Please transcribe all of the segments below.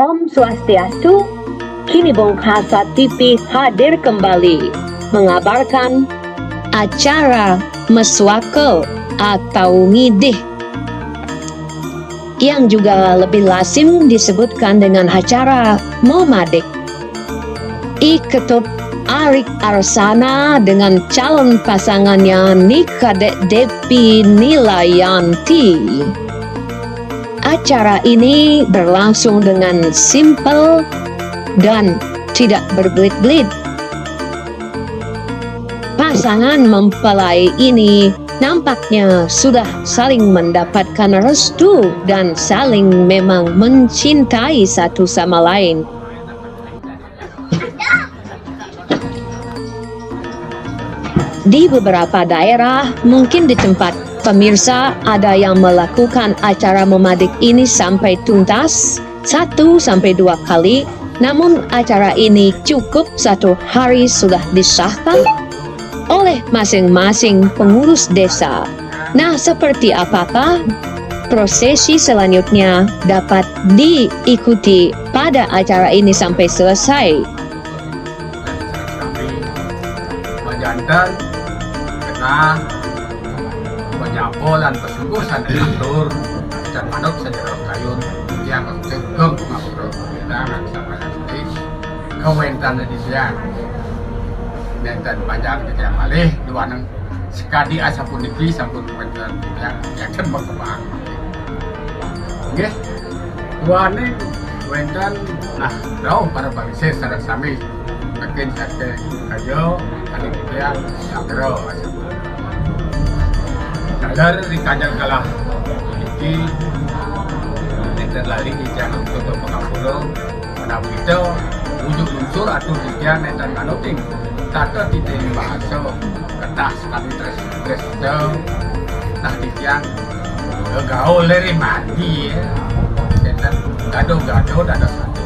Om Swastiastu, kini Bong Khasa TV hadir kembali mengabarkan acara Meswake atau Ngidih yang juga lebih lazim disebutkan dengan acara Momadik. Ketup Arik Arsana dengan calon pasangannya Nikadek Depi Nilayanti. Acara ini berlangsung dengan simpel dan tidak berbelit-belit. Pasangan mempelai ini nampaknya sudah saling mendapatkan restu dan saling memang mencintai satu sama lain. Di beberapa daerah, mungkin di tempat pemirsa ada yang melakukan acara memadik ini sampai tuntas 1-2 kali, namun acara ini cukup 1 hari sudah disahkan oleh masing-masing pengurus desa. Nah, seperti apakah prosesi selanjutnya dapat diikuti pada acara ini sampai selesai? Jantan kena penyapolan pesungguhan atur dan manuk sejarah kayun yang cengkeng ngapro dengan sama nanti kawentan di siang dan panjang di tiang malih dua nang sekadi asapun iki sampun kawentan yang kan berkembang oke dua nih kawentan nah rau para bangsa secara sami makin sate kayo ada dia yang ro dalar di kajang kalah iki nenten lali di jangan untuk pengapulo menawito wujud unsur atau dia nenten kanoting tata titik bahasa kertas kami terus nah di tiang gaul dari mandi nenten gado-gado ada satu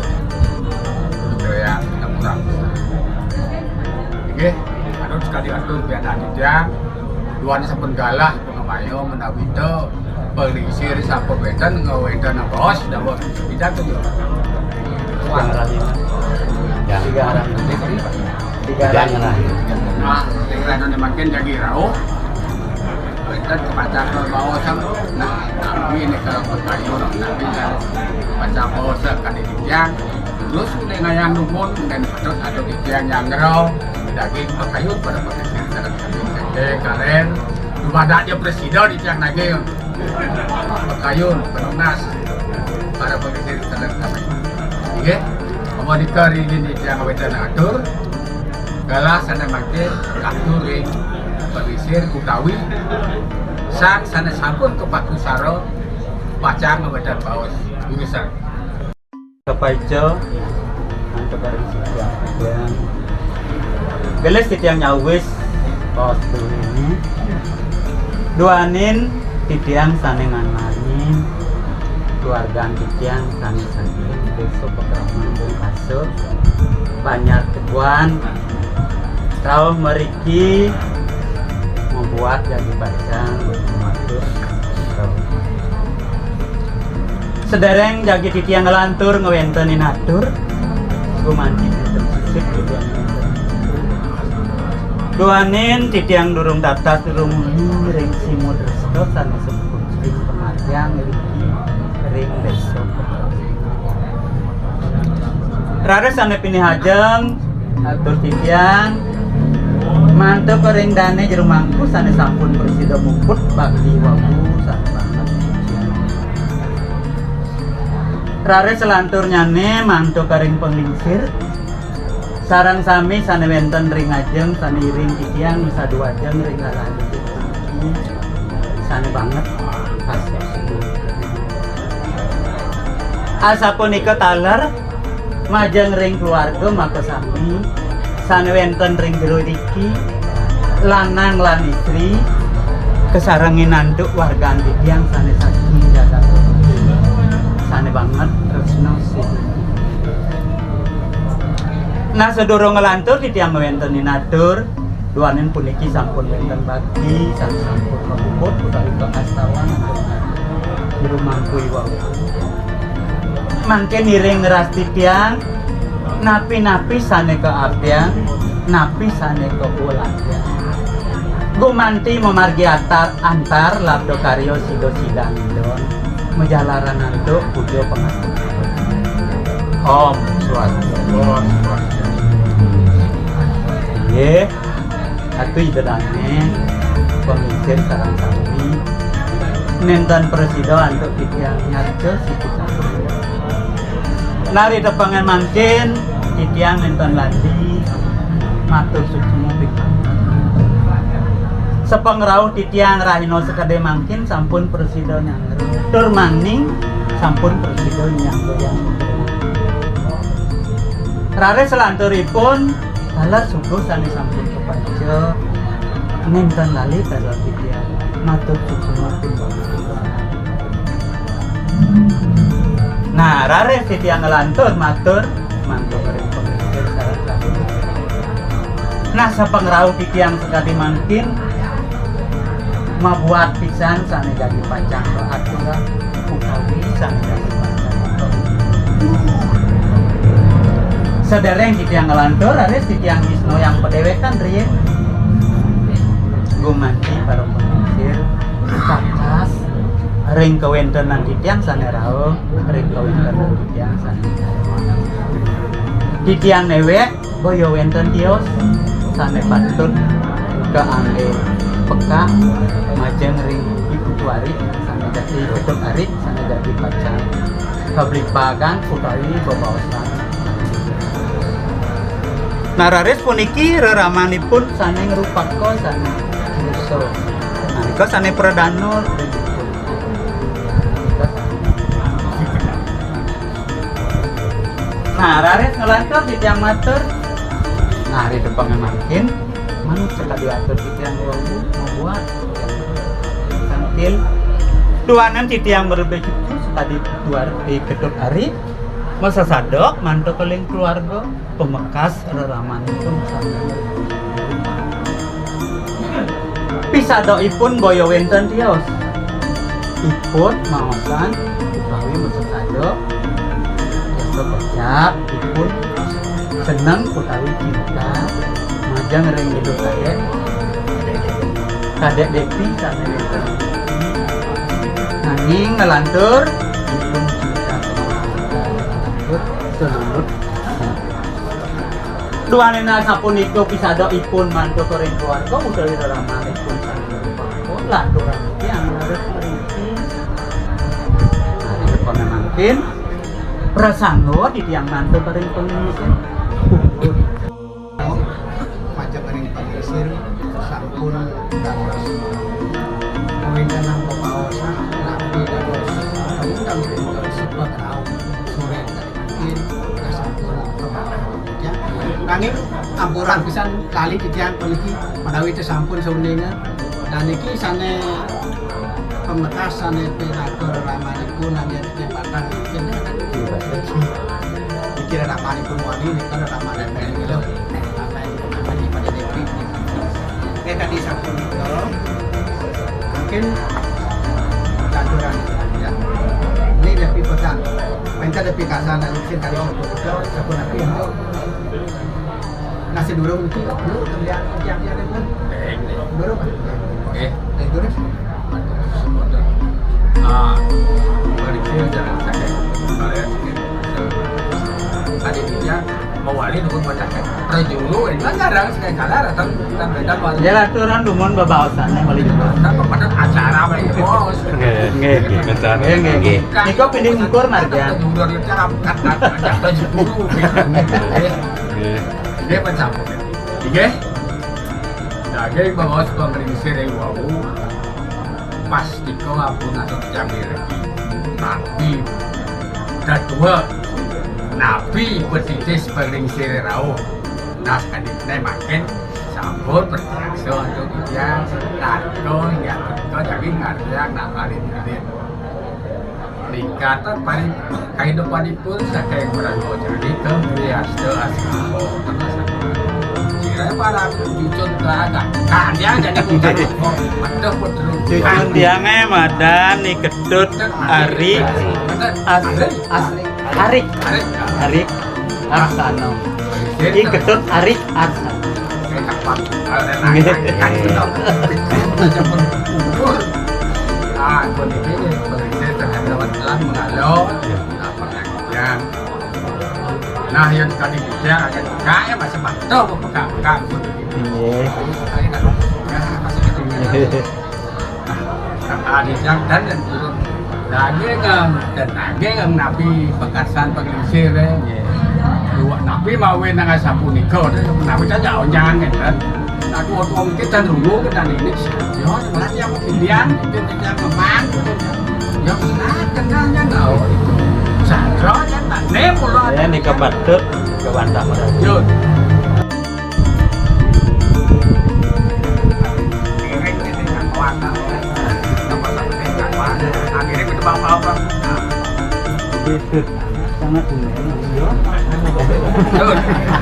itu ya kita murah. Oke, anu sekali atur biar nanti dia dua ni sampun galah pengamayo menawito pelisir sampun wedan ngawedan bos dawa tidak tu. Tiga arah nah, tiga arah makin jadi rau. Wedan kepada ke bawah sama. Nah, kami ni kalau berkayu nanti baca bawah sekali tiang. Terus dengan yang numpun dan terus ada tiang yang rau. Daging pakayut pada posisi sangat karen badaknya presiden di tiang nage pakayun penunas pada posisi sangat kami oke komodika ringin di tiang awetan atur galah sana makin katur ring perisir kutawi sang sana sampun ke paku saro pacang awetan bawas urusan kapaijo untuk hari siang geles titiang nyawis pos ini duanin titiang sanengan manin keluarga titiang sane besok pekraman bungkaso banyak teguan tahu meriki membuat jadi bacang matur sedereng jagi titiang ngelantur ngewentenin atur gumanti tersisip tujuan duanin titiang durung datat durung ring simut resto sana sebut ring kematian ring besok rara sana pilih hajeng atur titiang mantep ring dane jeruk mangku sana sampun bersida muput bakti wabu sana banget rara selantur nyane mantep ring penglingsir sarang sami sana wenten ring ajeng sana ring titiang bisa 2 jeng ring lalani sana banget pas asapun ika taler majeng ring keluarga maka sami sana wenten ring jero diki lanang lan istri kesarangin nanduk warga titiang sana saking jaga sana banget tresno sih. Nah sedurung ngelantur di tiang ngewentenin atur duanin puniki sampun wenten bagi sampun membukut utawi kastawan di rumah kui wau mangke niring ngeras titiang napi-napi sane ke apian napi sane ke ulang gumanti memargi antar labdo karyo sido sidang don menjalaran nanto pujo pengastuhan Om Swastiastu. Ye, atuh ibadane pemimpin sareng sami nenten presiden untuk titiang nyarjo sikita. Nari tepangan mangkin titiang nenten landi matur suksemu pikir. Sepengrauh titiang rahino sekade mangkin sampun presiden yang tur mangning sampun presiden yang goyang. Rare selanturipun dalar subuh sane sampun kepanca nenten lali dalam titiang matur suksemu pikir. Nah, rare titiang ngelantur matur mantuk ring pemikir sareng sami. Nah, sapengrauh titiang sekade mangkin mabuat pisan sane jadi pacang atura utawi sane jadi pacang sedereng titiang ngelantur ada titiang Wisnu yang pedewekan riye gumanti para pemikir kakas ring kewentenan titiang sane rao ring kewentenan titiang sane titiang newek boyo wenten tios sane patut keangge peka majeng ring ibu tuari sana jadi betul hari sana jadi pacang pabrik pagan utawi babaosan nararis puniki reramanipun sana ngerupako sana muso nalika sana pradano nah raris ngelantur titiang matur nah hari depan makin manut sekali atur titiang wawu membuat sambil tuanan titiang berbeda sekali dua ketut hari masa sadok mantu keling keluarga pemekas reramanipun sambil pisadoipun boyo wenten tios ipun maosan utawi masa sadok yasa pecap ipun seneng utawi cinta majang ring hidup kadek depi sana wenten nanging ngelantur ipun cinta lantur selulut duanena sapunika pisado ipun mantu kering keluarga utawi reramanipun sana lantur iki angarep mriki hari depan mangkin prasanggo di tiang mantu kering pengisir macam ring pengisir sampun dados pewendanan pepaosan nabi dados undang sebab rau sore mungkin sampun ya nanging ampuran pisan kali titiang puniki menawi itu sampun saunenga dan iki sane pemekas sane pinatur ramanipun nanging jembatan mungkin kira ramanipun wani kan ramadan gitu tadi sampun tolong mungkin kantoran ya ini lebih pesan minta lebih kasan dan mungkin kali sampun nanti untuk nasi durung itu dulu kemudian yang pun durung Oke. durung berikir jangan sakit kalian tadi dia mewali dukun macaknya prajulu enggak jarang sekali kalah datang dan beda baru ya aturan dumun babaosan mali juga kan pada acara apa itu bos nggih nggih niko pilih ngukur marga judul itu angkat ajak prajulu dia pencapuk oke jadi bawas pemeriksaan dari wau pasti kau ampun atau jamir tapi dan dua nabi bertitis pemeriksaan rau nah kadiknya makin sambut bertiakso untuk dia tato ya betul jadi ngarang nakalin ini dikata paling kehidupan itu saya merangkul jadi kebiasa asal kira para cucun ke agak kan dia jadi bukan ada putra cucun tiangnya madan nih ketut ari asli Arik Arik. Arik Arsano Pelisir. iki ketut Arik Arsano Kapan? Kan itu. Macam kumpul. Kon ini pelisir terhadap telah mengalau. Apa yang nah yang tadi bicara agak kaya masih mantap pegang-pegang iya yang dan turun daging nabi pekasan pengisir dua nabi mau nang sapunika nabi saja onjang kan aku orang kita dulu kita ini yo malah yang Indian itu kita memang ya kenalnya tahu saja tak nepolo ya nih kebatut ke bantah Yun. itu sangat Yun.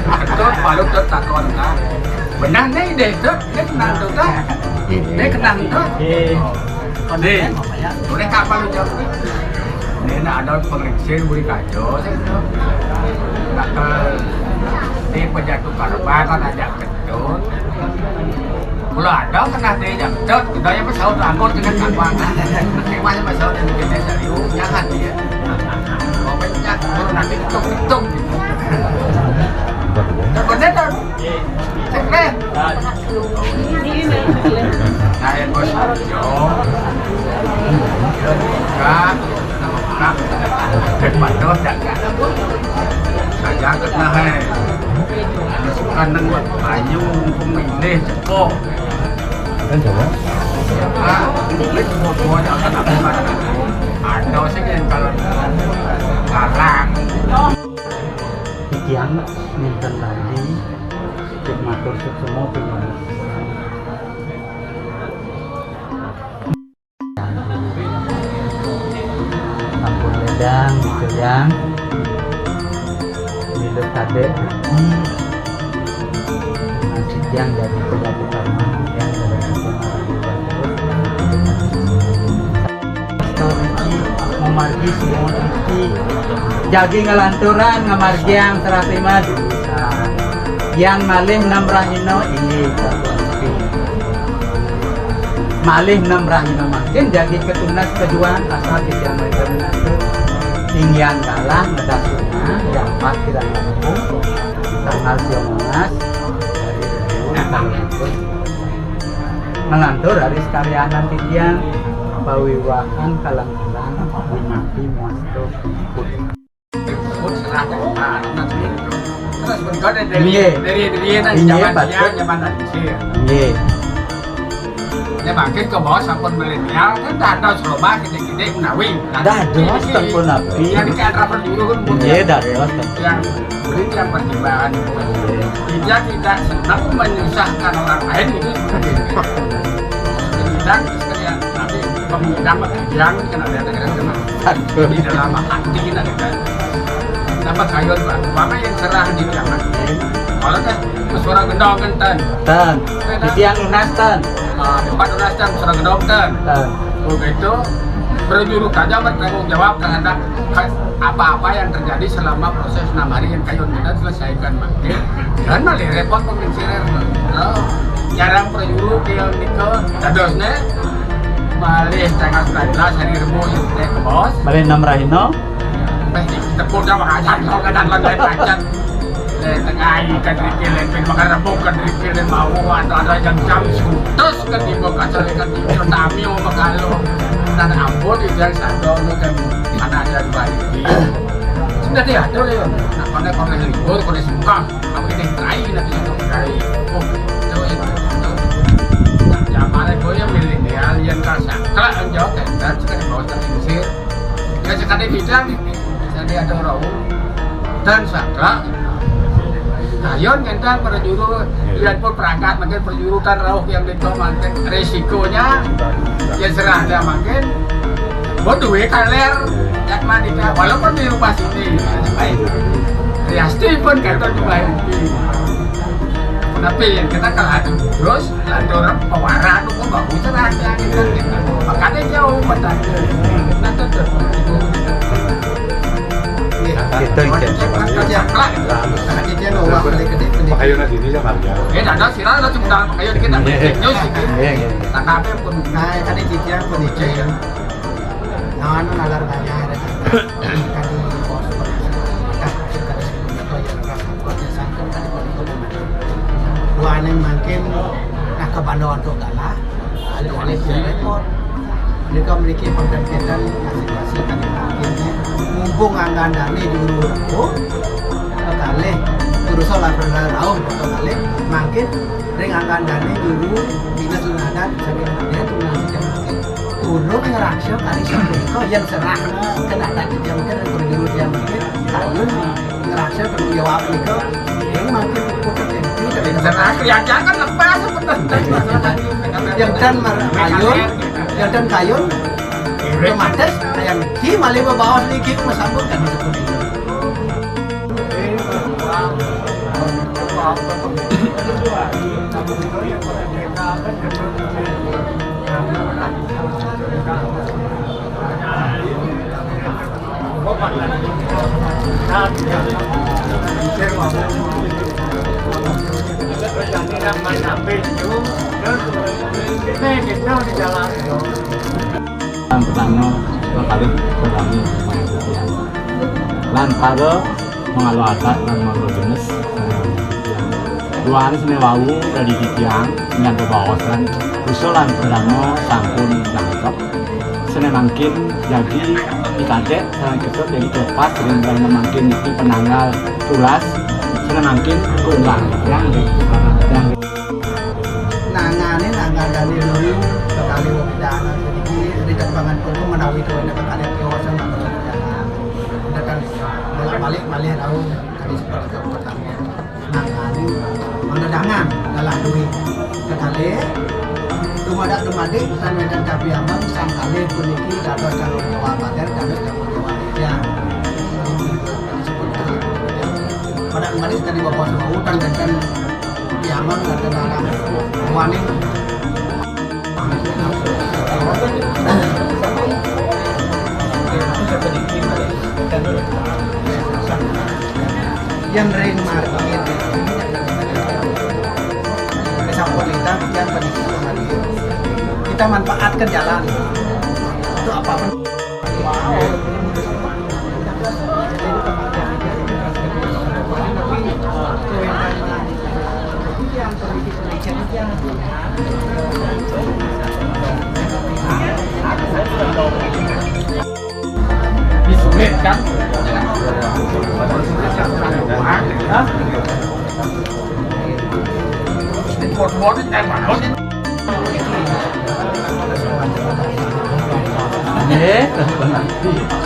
Ito, balok to takon ka. Benang na ide to, nek nang to ta. Nek nang to. Ade. Ore kapal jo. Ini ada pengisir beri kacau. Nak di penjatuh karban kan ada kecil. Mula ada kena dia jatuh. Kita yang pesawat angkut dengan karban. Nanti macam pesawat yang kita cari, jangan dia. Pokoknya kalau nanti ketuk. Benar tak? Sekret. Nah, yang bos jo. Kan padahal jaga saja kena hai kanan buat banyu pemilih kok kan coba lihat semua jangan ada sih yang kalau karang ikian minten tadi cek matur semua pilihan sedang dikeryang milik kadek nasi yang dari pejabat karma yang dari memargi semua iki jagi ngelanturan ngamargiang serapima yang malih 6 rahino ini malih 6 rahino makin jagi ketunas kejuan asal tidak mereka tinggian kalah ngedasuna yang pas tidak mampu tanggal 19 dari tahun melantur dari sekalianan tinggian pawiwahan kalang-kalang dimati muasto put serah nanti terus berikut dari nanti zaman Indonesia ya makin ke bawah sampun milenial kan tak ada Surabaya gede-gede menawi dah dos tempun api yang dikatakan rapor dulu kan iya dah dos yang beri yang pertimbangan tidak senang menyusahkan orang lain itu tidak sekalian nanti pemilihan yang kan ada di dalam hati ada dapat kayu apa yang serah di kiamat kalau kan suara gendong kenten tan titiang lunas tan tempat donasi suara gendong kenten begitu berjuru saja bertanggung jawab terhadap apa-apa yang terjadi selama proses 6 hari yang kayu kita selesaikan makin dan malah repot pemikiran jarang berjuru yang ke dadosnya malih tanggal 19 hari Rebo yang ke bos malih 6 rahino tepur sama kacan kalau kadang lantai kacan tengah ikan rikil lepin makan rebuk kan rikil dan mau ada yang jam terus kan ibu kacal ikan rikil tamio makalo dan ampun itu yang satu itu kan mana ada di balik sudah diatur ya nah pada kalau libur kalau suka aku ini try nanti satu kali oh itu zaman itu yang milenial yang kasar kalau yang jauh dan sekarang bawa terusir ya sekarang bilang jadi ada orang dan sakra ayon ngentang perjuru lihat pun perangkat makin perjurutan rauh yang itu makin resikonya ya serahnya makin bodoh kaler yang mandi walaupun di rumah sini baik Riasti pun kata juga ini tapi yang kita kalah terus lantur pewarna itu bagus serahnya kita makanya jauh petang nanti Nah, jadi bawa balik ke dia. Pakayo na dini siya Maria. Dada sila na cuma dalam kayo dikit tapi news dikit. Tangkape pun Nah, tadi jadi pun dicek. Nah, anu nalar nanya ada tadi bos Buane makin nah kebandoan tuh kalah. Ada oleh repot. Mereka memiliki konten-konten masing-masing kan akhirnya mumpung anggan dani dulu aku kali terus olah berlarau kali makin ring anggan dani dulu dinas lunadan sambil dia tuh nasi jam turun ngeraksyo kali sampai yang serah kena tadi dia mungkin berdiri dia mungkin tahun ngeraksyo tanggung jawab itu yang makin putar itu dari sana kelihatan kan lepas sebenarnya. yang dan kayun yang dan kayun otomatis yang ki malih bawa sedikit masambut kan seperti itu. Pertama kali berani mengajukan lan pada mengalu adat dan mengalu jenis dua hari sini wau dari tiang yang berbawasan usulan pertama sampun nangkep sini makin jadi ditante sekarang kita jadi cepat sering berani makin di penanggal tulas sini makin kurang yang Nangane nangan dari dulu sekali wabidana sedikit di tempat penuh menawi itu ada kalian kawasan dan balik malih tahu kali seperti itu pertama nangani mendadangan dalam duit sekali dumadak dumadik dan medan kapiamang sang kali puniki dados tanggung jawab pagar dados tanggung jawab ya pada kemarin tadi bapak semua utang dan Yaman ada dalam wani yang ring market mesapolitan yang pendidikan kita manfaatkan jalan itu apapun Disulit kan? Di bot-bot itu yang mana? benar.